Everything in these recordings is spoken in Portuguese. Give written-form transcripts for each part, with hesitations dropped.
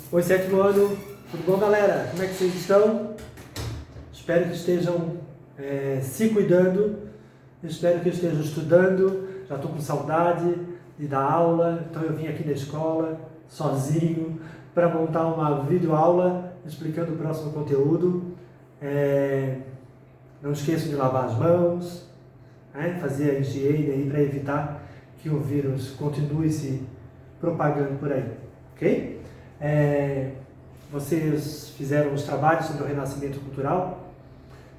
Oi, sétimo ano, tudo bom, galera? Como é que vocês estão? Espero que estejam se cuidando, espero que estejam estudando. Já estou com saudade de dar aula, então eu vim aqui na escola sozinho para montar uma videoaula explicando o próximo conteúdo. Não esqueçam de lavar as mãos, fazer a higiene aí para evitar que o vírus continue se propagando por aí, ok? Vocês fizeram os trabalhos sobre o renascimento cultural,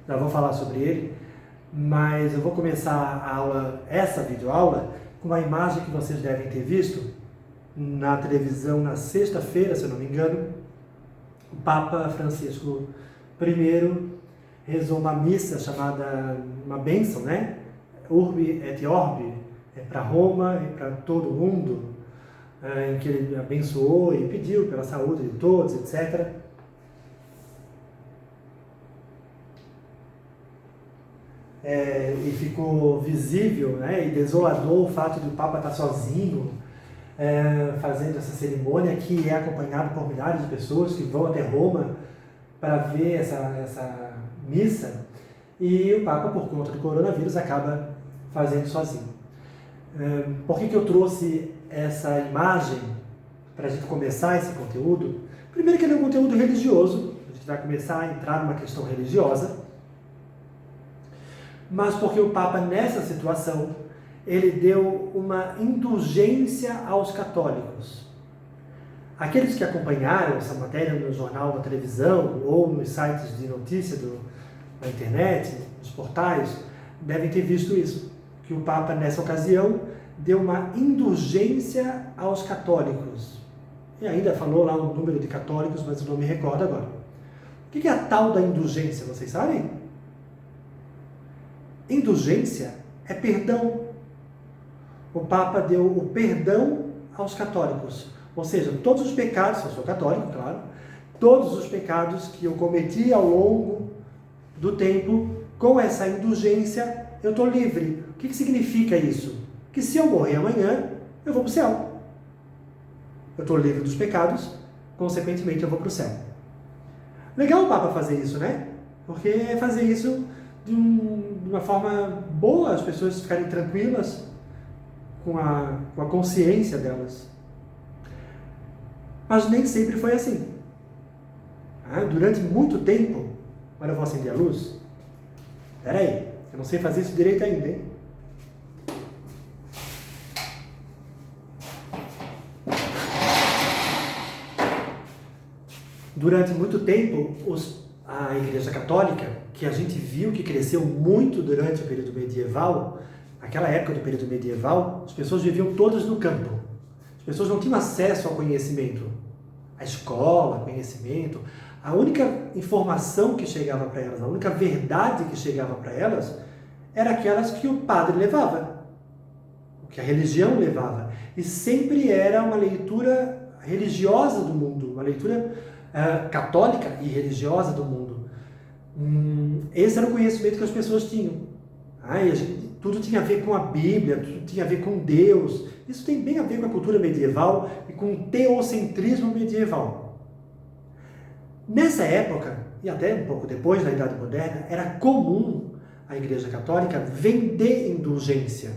já vou falar sobre ele, mas eu vou começar a aula, essa videoaula, com uma imagem que vocês devem ter visto na televisão na sexta-feira, se eu não me engano. O Papa Francisco I rezou uma missa chamada, uma bênção, Urbi et Orbi, para Roma e para todo mundo, em que ele abençoou e pediu pela saúde de todos, etc. E ficou visível, e desolador o fato de o Papa estar sozinho fazendo essa cerimônia, que é acompanhado por milhares de pessoas que vão até Roma para ver essa missa, e o Papa, por conta do coronavírus, acaba fazendo sozinho. Por que eu trouxe essa imagem para a gente começar esse conteúdo? Primeiro que ele é um conteúdo religioso, a gente vai começar a entrar numa questão religiosa, mas porque o Papa, nessa situação, ele deu uma indulgência aos católicos. Aqueles que acompanharam essa matéria no jornal, na televisão ou nos sites de notícia na internet, nos portais, devem ter visto isso, que o Papa, nessa ocasião, deu uma indulgência aos católicos. E ainda falou lá um número de católicos, mas eu não me recordo agora. O que é a tal da indulgência, vocês sabem? Indulgência é perdão. O Papa deu o perdão aos católicos. Ou seja, todos os pecados, eu sou católico, claro, todos os pecados que eu cometi ao longo do tempo, com essa indulgência, eu estou livre. O que significa isso? Que se eu morrer amanhã, eu vou para o céu. Eu estou livre dos pecados, consequentemente eu vou para o céu. Legal o Papa fazer isso, Porque é fazer isso de uma forma boa, as pessoas ficarem tranquilas com a consciência delas. Mas nem sempre foi assim. Durante muito tempo, agora eu vou acender a luz. Espera aí, eu não sei fazer isso direito ainda, hein? Durante muito tempo, a Igreja Católica, que a gente viu que cresceu muito durante o período medieval, naquela época do período medieval, as pessoas viviam todas no campo. As pessoas não tinham acesso ao conhecimento, à escola, conhecimento. A única informação que chegava para elas, a única verdade que chegava para elas, era aquelas que o padre levava, que a religião levava. E sempre era uma leitura religiosa do mundo, uma leitura católica e religiosa do mundo. Esse era o conhecimento que as pessoas tinham. Tudo tinha a ver com a Bíblia, tudo tinha a ver com Deus. Isso tem bem a ver com a cultura medieval e com o teocentrismo medieval. Nessa época, e até um pouco depois, na Idade Moderna, era comum a Igreja Católica vender indulgência.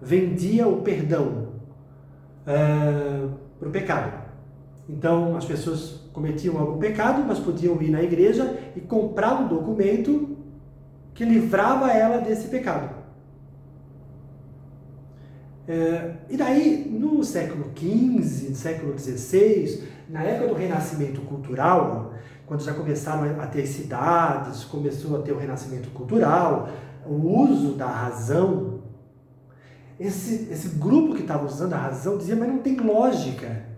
Vendia o perdão para o pecado. Então, as pessoas cometiam algum pecado, mas podiam ir na igreja e comprar um documento que livrava ela desse pecado. E daí, no século XV, século XVI, na época do Renascimento Cultural, quando já começaram a ter cidades, começou a ter o Renascimento Cultural, o uso da razão, esse grupo que estava usando a razão dizia, mas não tem lógica.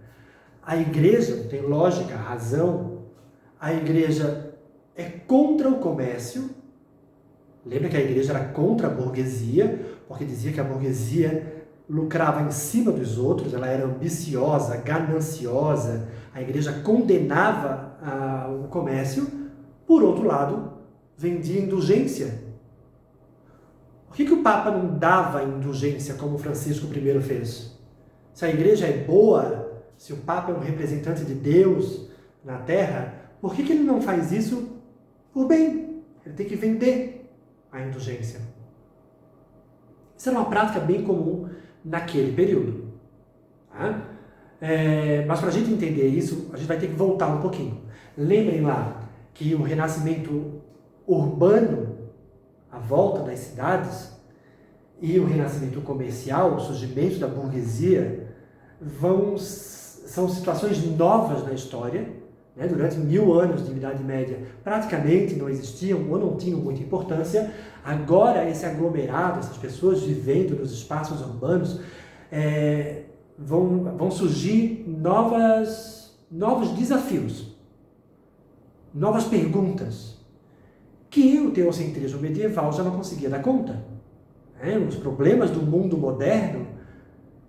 A igreja não tem lógica, a razão. A igreja é contra o comércio. Lembra que a igreja era contra a burguesia, porque dizia que a burguesia lucrava em cima dos outros, ela era ambiciosa, gananciosa. A igreja condenava o comércio. Por outro lado, vendia indulgência. Por que o Papa não dava indulgência como Francisco I fez? Se a igreja é boa, se o Papa é um representante de Deus na Terra, por que ele não faz isso por bem? Ele tem que vender a indulgência. Isso era uma prática bem comum naquele período. Tá? Mas para a gente entender isso, a gente vai ter que voltar um pouquinho. Lembrem lá que o renascimento urbano, a volta das cidades, e o renascimento comercial, o surgimento da burguesia, são situações novas na história. Né? Durante 1000 anos de Idade Média, praticamente não existiam ou não tinham muita importância. Agora, esse aglomerado, essas pessoas vivendo nos espaços urbanos, vão surgir novos desafios, novas perguntas, que o teocentrismo medieval já não conseguia dar conta. Os problemas do mundo moderno,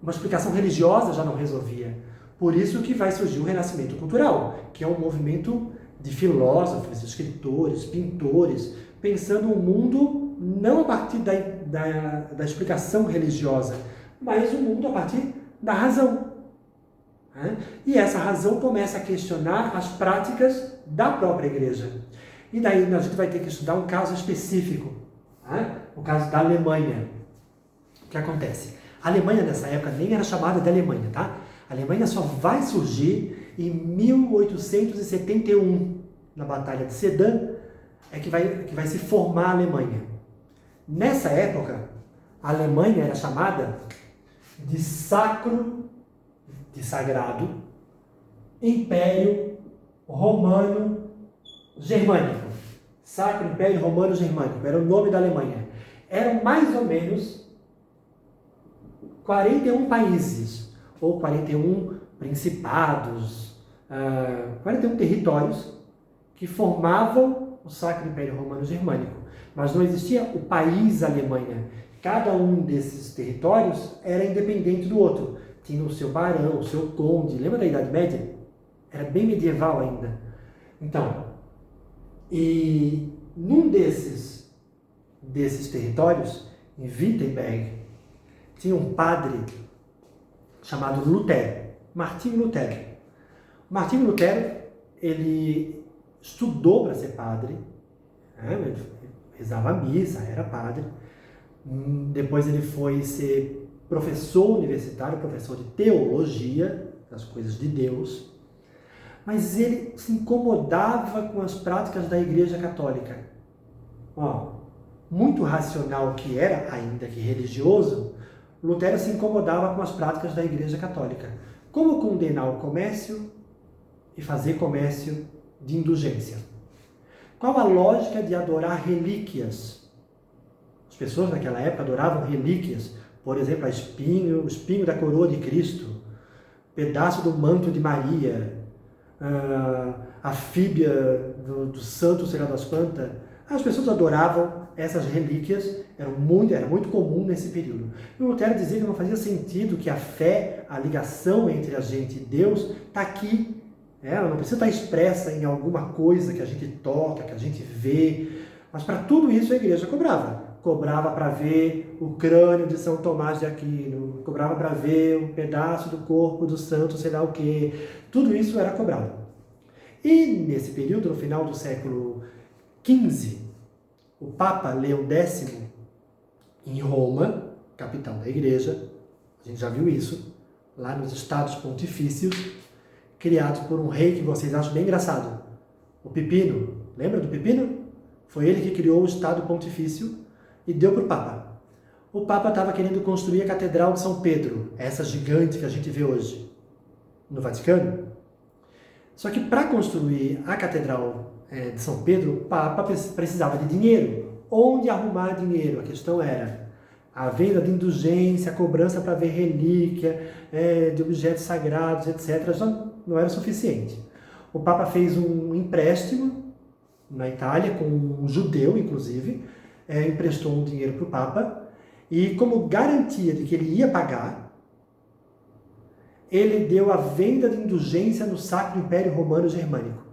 uma explicação religiosa já não resolvia. Por isso que vai surgir o Renascimento Cultural, que é um movimento de filósofos, escritores, pintores, pensando o mundo não a partir da explicação religiosa, mas o mundo a partir da razão. E essa razão começa a questionar as práticas da própria igreja. E daí a gente vai ter que estudar um caso específico, o caso da Alemanha. O que acontece? A Alemanha nessa época nem era chamada de Alemanha, tá? A Alemanha só vai surgir em 1871, na Batalha de Sedan, que vai se formar a Alemanha. Nessa época, a Alemanha era chamada de Sagrado Império Romano Germânico. Sacro Império Romano Germânico, era o nome da Alemanha. Eram mais ou menos 41 países, ou 41 principados, 41 territórios que formavam o Sacro Império Romano Germânico. Mas não existia o país Alemanha. Cada um desses territórios era independente do outro. Tinha o seu barão, o seu conde. Lembra da Idade Média? Era bem medieval ainda. Então, e num desses territórios, em Wittenberg, tinha um padre chamado Lutero, Martinho Lutero. Martinho Lutero, ele estudou para ser padre, ele rezava a missa, era padre. Depois ele foi ser professor universitário, professor de teologia, das coisas de Deus. Mas ele se incomodava com as práticas da Igreja Católica. Muito racional que era, ainda que religioso, Lutero se incomodava com as práticas da Igreja Católica. Como condenar o comércio e fazer comércio de indulgência? Qual a lógica de adorar relíquias? As pessoas naquela época adoravam relíquias, por exemplo, o espinho da coroa de Cristo, pedaço do manto de Maria, a fíbia do santo, sei lá das quantas. As pessoas adoravam essas relíquias, era muito comum nesse período. E o Lutero dizia que não fazia sentido, que a fé, a ligação entre a gente e Deus está aqui. Ela não precisa estar expressa em alguma coisa que a gente toca, que a gente vê. Mas para tudo isso a igreja cobrava. Cobrava para ver o crânio de São Tomás de Aquino, cobrava para ver um pedaço do corpo do santo, sei lá o quê. Tudo isso era cobrado. E nesse período, no final do século XV, o Papa Leão X, em Roma, capital da igreja, a gente já viu isso, lá nos Estados Pontifícios, criados por um rei que vocês acham bem engraçado, o Pipino. Lembra do Pipino? Foi ele que criou o Estado Pontifício e deu para o Papa. O Papa estava querendo construir a Catedral de São Pedro, essa gigante que a gente vê hoje, no Vaticano. Só que para construir a Catedral de São Pedro, o Papa precisava de dinheiro. Onde arrumar dinheiro? A questão era a venda de indulgência, a cobrança para ver relíquia, de objetos sagrados, etc. Já não era suficiente. O Papa fez um empréstimo na Itália, com um judeu, inclusive, emprestou um dinheiro para o Papa, e como garantia de que ele ia pagar, ele deu a venda de indulgência no Sacro Império Romano Germânico.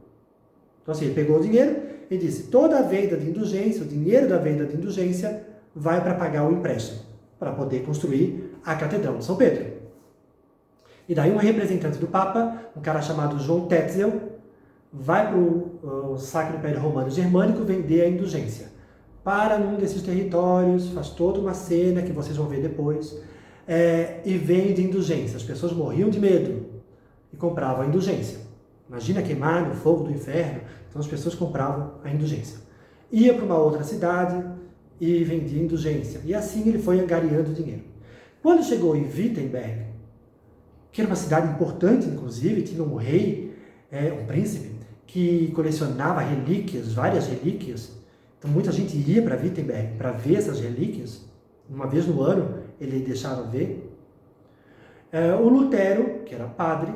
Então assim, ele pegou o dinheiro e disse, toda a venda de indulgência, o dinheiro da venda de indulgência, vai para pagar o empréstimo, para poder construir a Catedral de São Pedro. E daí um representante do Papa, um cara chamado João Tetzel, vai para o Sacro Império Romano Germânico vender a indulgência. Para num desses territórios, faz toda uma cena que vocês vão ver depois, e vende indulgência. As pessoas morriam de medo e compravam a indulgência. Imagina queimar no fogo do inferno, então as pessoas compravam a indulgência. Ia para uma outra cidade e vendia indulgência. E assim ele foi angariando dinheiro. Quando chegou em Wittenberg, que era uma cidade importante, inclusive, tinha um rei, um príncipe, que colecionava relíquias, várias relíquias. Então muita gente ia para Wittenberg para ver essas relíquias. Uma vez no ano ele deixava ver. O Lutero, que era padre,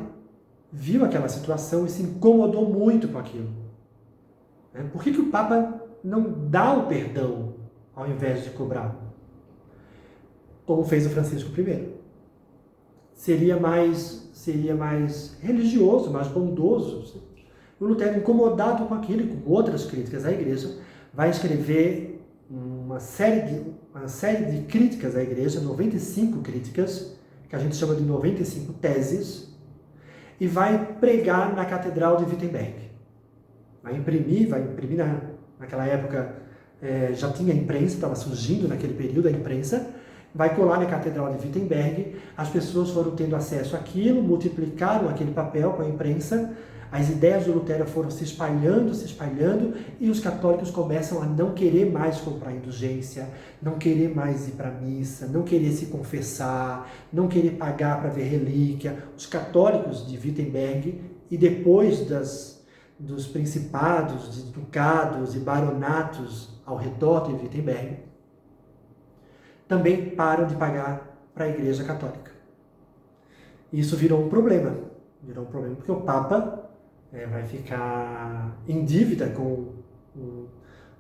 viu aquela situação e se incomodou muito com aquilo. Por que o Papa não dá o perdão ao invés de cobrar? Como fez o Francisco I. Seria mais religioso, mais bondoso. O Lutero, incomodado com aquilo e com outras críticas à igreja, vai escrever uma série de críticas à igreja, 95 críticas, que a gente chama de 95 teses, e vai pregar na Catedral de Wittenberg. Vai imprimir naquela época já tinha imprensa, estava surgindo naquele período a imprensa, vai colar na Catedral de Wittenberg, as pessoas foram tendo acesso àquilo, multiplicaram aquele papel com a imprensa, as ideias do Lutero foram se espalhando, e os católicos começam a não querer mais comprar indulgência, não querer mais ir para a missa, não querer se confessar, não querer pagar para ver relíquia. Os católicos de Wittenberg, e depois dos principados, de ducados e baronatos ao redor de Wittenberg, também param de pagar para a Igreja Católica. Isso virou um problema porque o Papa vai ficar em dívida com o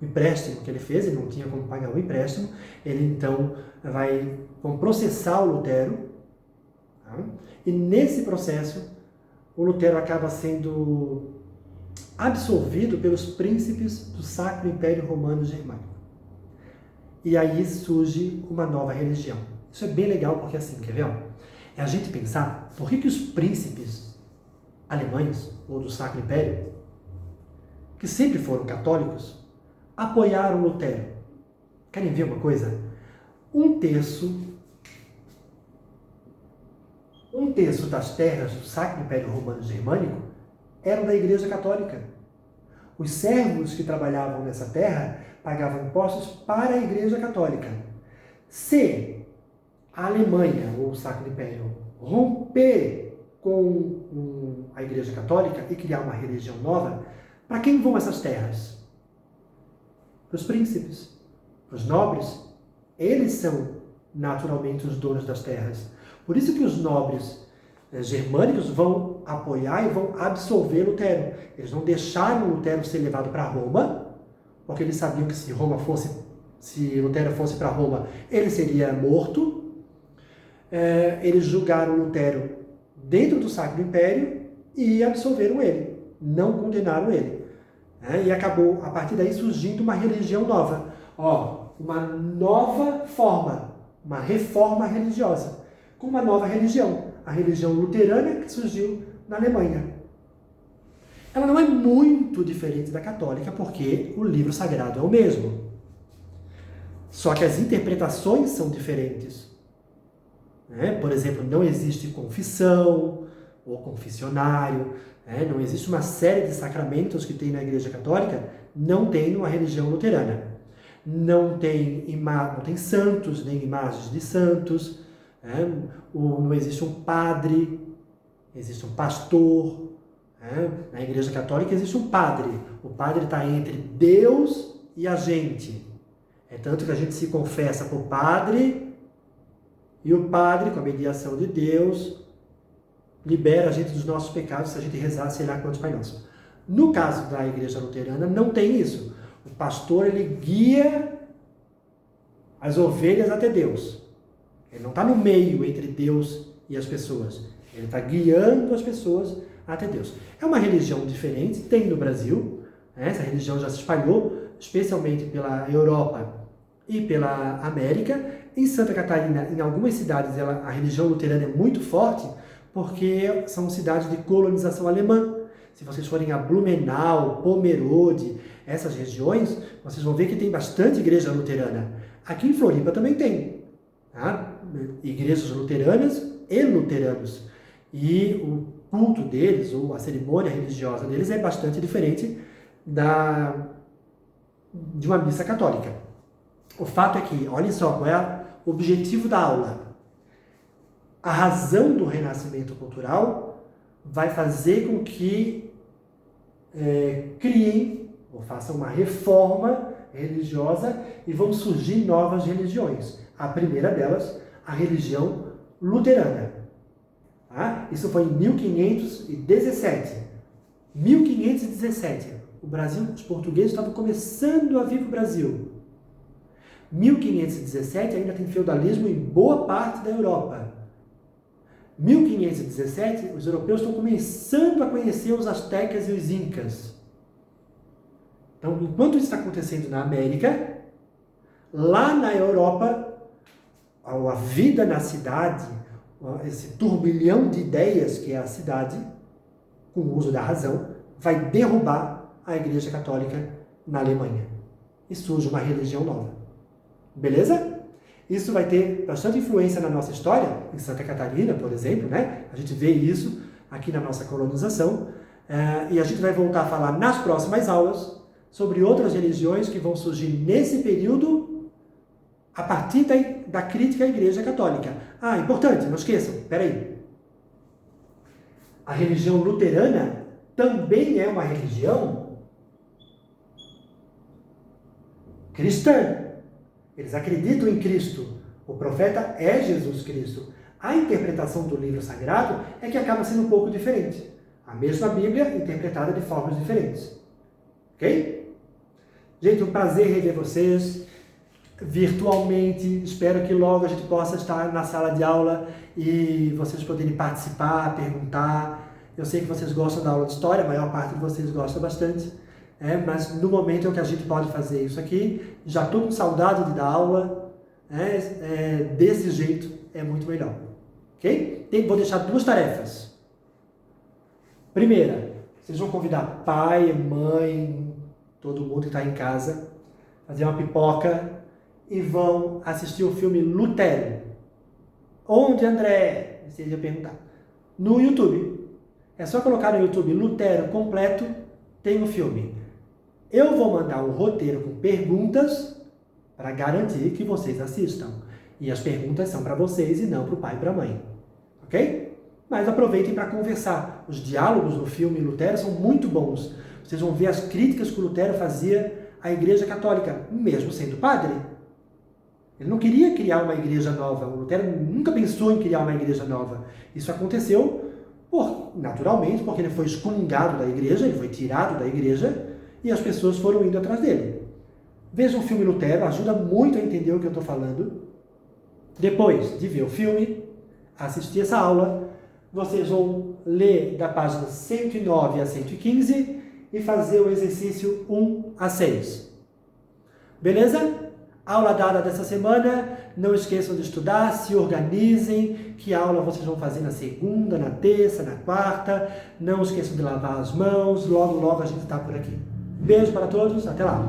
empréstimo que ele fez, ele não tinha como pagar o empréstimo, ele então vão processar o Lutero, tá? E nesse processo o Lutero acaba sendo absolvido pelos príncipes do Sacro Império Romano Germânico. E aí surge uma nova religião. Isso é bem legal porque assim, quer ver? É a gente pensar por que os príncipes alemães, ou do Sacro Império, que sempre foram católicos, apoiaram Lutero. Querem ver uma coisa? Um terço das terras do Sacro Império Romano Germânico eram da Igreja Católica. Os servos que trabalhavam nessa terra pagavam impostos para a Igreja Católica. Se a Alemanha, ou o Sacro Império, romper com a Igreja Católica e criar uma religião nova, para quem vão essas terras? Para os príncipes, para os nobres. Eles são naturalmente os donos das terras. Por isso que os nobres germânicos vão apoiar e vão absolver Lutero. Eles não deixaram Lutero ser levado para Roma, porque eles sabiam que se Lutero fosse para Roma, ele seria morto. Eles julgaram Lutero dentro do Sacro Império e absolveram ele, não condenaram ele. E acabou, a partir daí, surgindo uma religião nova. Uma nova forma, uma reforma religiosa, com uma nova religião, a religião luterana que surgiu na Alemanha. Ela não é muito diferente da católica, porque o livro sagrado é o mesmo. Só que as interpretações são diferentes. Por exemplo, não existe confissão ou confessionário, não existe uma série de sacramentos que tem na Igreja Católica, não tem numa religião luterana. Não tem santos, nem imagens de santos, não existe um padre, existe um pastor. Na Igreja Católica existe um padre. O padre está entre Deus e a gente. É tanto que a gente se confessa para o padre, e o padre, com a mediação de Deus, libera a gente dos nossos pecados se a gente rezar, sei lá quantos Pai Nosso. No caso da Igreja Luterana, não tem isso. O pastor, ele guia as ovelhas até Deus. Ele não está no meio entre Deus e as pessoas. Ele está guiando as pessoas até Deus. É uma religião diferente, tem no Brasil. Essa religião já se espalhou, especialmente pela Europa e pela América. Em Santa Catarina, em algumas cidades, a religião luterana é muito forte, porque são cidades de colonização alemã. Se vocês forem a Blumenau, Pomerode, essas regiões, vocês vão ver que tem bastante igreja luterana. Aqui em Floripa também tem, tá? Igrejas luteranas e luteranos. E o culto deles, ou a cerimônia religiosa deles, é bastante diferente de uma missa católica. O fato é que, olhem só, qual é o objetivo da aula. A razão do renascimento cultural vai fazer com que criem ou façam uma reforma religiosa e vão surgir novas religiões. A primeira delas, a religião luterana. Tá? Isso foi em 1517. 1517. O Brasil, os portugueses estavam começando a vir para o Brasil. 1517 ainda tem feudalismo em boa parte da Europa. 1517, os europeus estão começando a conhecer os astecas e os incas. Então, enquanto isso está acontecendo na América, lá na Europa, a vida na cidade, esse turbilhão de ideias que é a cidade, com o uso da razão, vai derrubar a Igreja Católica na Alemanha. E surge uma religião nova. Beleza? Isso vai ter bastante influência na nossa história, em Santa Catarina, por exemplo, né? A gente vê isso aqui na nossa colonização, e a gente vai voltar a falar nas próximas aulas sobre outras religiões que vão surgir nesse período a partir da crítica à Igreja Católica. Ah, importante, não esqueçam, peraí. A religião luterana também é uma religião cristã. Eles acreditam em Cristo. O profeta é Jesus Cristo. A interpretação do livro sagrado é que acaba sendo um pouco diferente. A mesma Bíblia interpretada de formas diferentes. Ok? Gente, um prazer rever vocês virtualmente. Espero que logo a gente possa estar na sala de aula e vocês poderem participar, perguntar. Eu sei que vocês gostam da aula de história, a maior parte de vocês gosta bastante. Mas no momento é que a gente pode fazer isso aqui. Já estou com saudade de dar aula. Desse jeito é muito melhor. Ok? Vou deixar duas tarefas. Primeira, vocês vão convidar pai, mãe, todo mundo que está em casa, fazer uma pipoca e vão assistir o filme Lutero. Onde, André? Vocês iam perguntar. No YouTube. É só colocar no YouTube Lutero completo, tem o filme. Eu vou mandar um roteiro com perguntas para garantir que vocês assistam. E as perguntas são para vocês e não para o pai e para a mãe. Ok? Mas aproveitem para conversar. Os diálogos no filme Lutero são muito bons. Vocês vão ver as críticas que o Lutero fazia à Igreja Católica, mesmo sendo padre. Ele não queria criar uma igreja nova. O Lutero nunca pensou em criar uma igreja nova. Isso aconteceu, naturalmente, porque ele foi excomungado da igreja, ele foi tirado da igreja, e as pessoas foram indo atrás dele. Vejam o filme Lutero, ajuda muito a entender o que eu estou falando. Depois de ver o filme, assistir essa aula, vocês vão ler da página 109 a 115 e fazer o exercício 1 a 6. Beleza? Aula dada dessa semana. Não esqueçam de estudar, se organizem. Que aula vocês vão fazer na segunda, na terça, na quarta. Não esqueçam de lavar as mãos. Logo, logo a gente está por aqui. Beijo para todos, até lá!